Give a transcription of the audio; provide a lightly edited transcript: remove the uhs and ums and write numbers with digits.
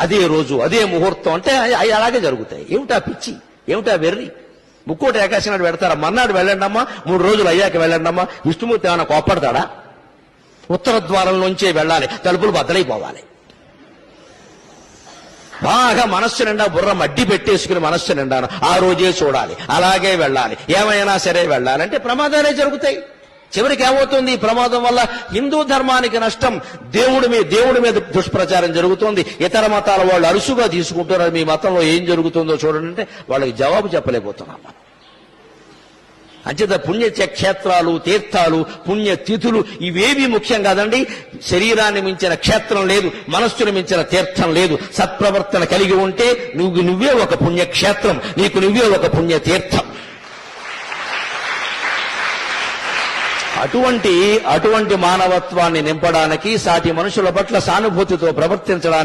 అదే రోజు అదే ముహూర్తం అంటే అవి అలాగే జరుగుతాయి. ఏమిటా పిచ్చి, ఏమిటా వెర్రి? ముక్కోటి ఏకాశి నాడు పెడతారా? మర్నాడు వెళ్ళండమ్మా, 3 రోజులు అయ్యాక వెళ్ళండమ్మా. విష్ణుమూర్తి ఏమైనా కోప్పడతాడా? ఉత్తర ద్వారం నుంచే వెళ్ళాలి, తలుపులు బద్దలైపోవాలి. బాగా మనస్సు నిండా బుర్ర మడ్డి పెట్టేసుకుని మనస్సు నిండాను ఆ రోజే చూడాలి, అలాగే వెళ్ళాలి, ఏమైనా సరే వెళ్ళాలంటే ప్రమాదాలే జరుగుతాయి. చివరికి ఏమవుతుంది? ఈ ప్రమాదం వల్ల హిందూ ధర్మానికి నష్టం, దేవుడి మీద దుష్ప్రచారం జరుగుతోంది. ఇతర మతాల వాళ్ళు అరుసుగా తీసుకుంటున్నారు. మీ మతంలో ఏం జరుగుతుందో చూడండి అంటే వాళ్ళకి జవాబు చెప్పలేకపోతున్నాం. అంచేత పుణ్యక్షేత్రాలు, తీర్థాలు, పుణ్యతిథులు ఇవేవి ముఖ్యం కాదండి. శరీరాన్ని మించిన క్షేత్రం లేదు, మనస్సును మించిన తీర్థం లేదు. సత్ప్రవర్తన కలిగి ఉంటే నువ్వే ఒక పుణ్యక్షేత్రం, నీకు నువ్వే ఒక పుణ్యతీర్థం. అటువంటి మానవత్వాన్ని నింపడానికి, సాటి మనుషుల పట్ల సానుభూతితో ప్రవర్తించడానికి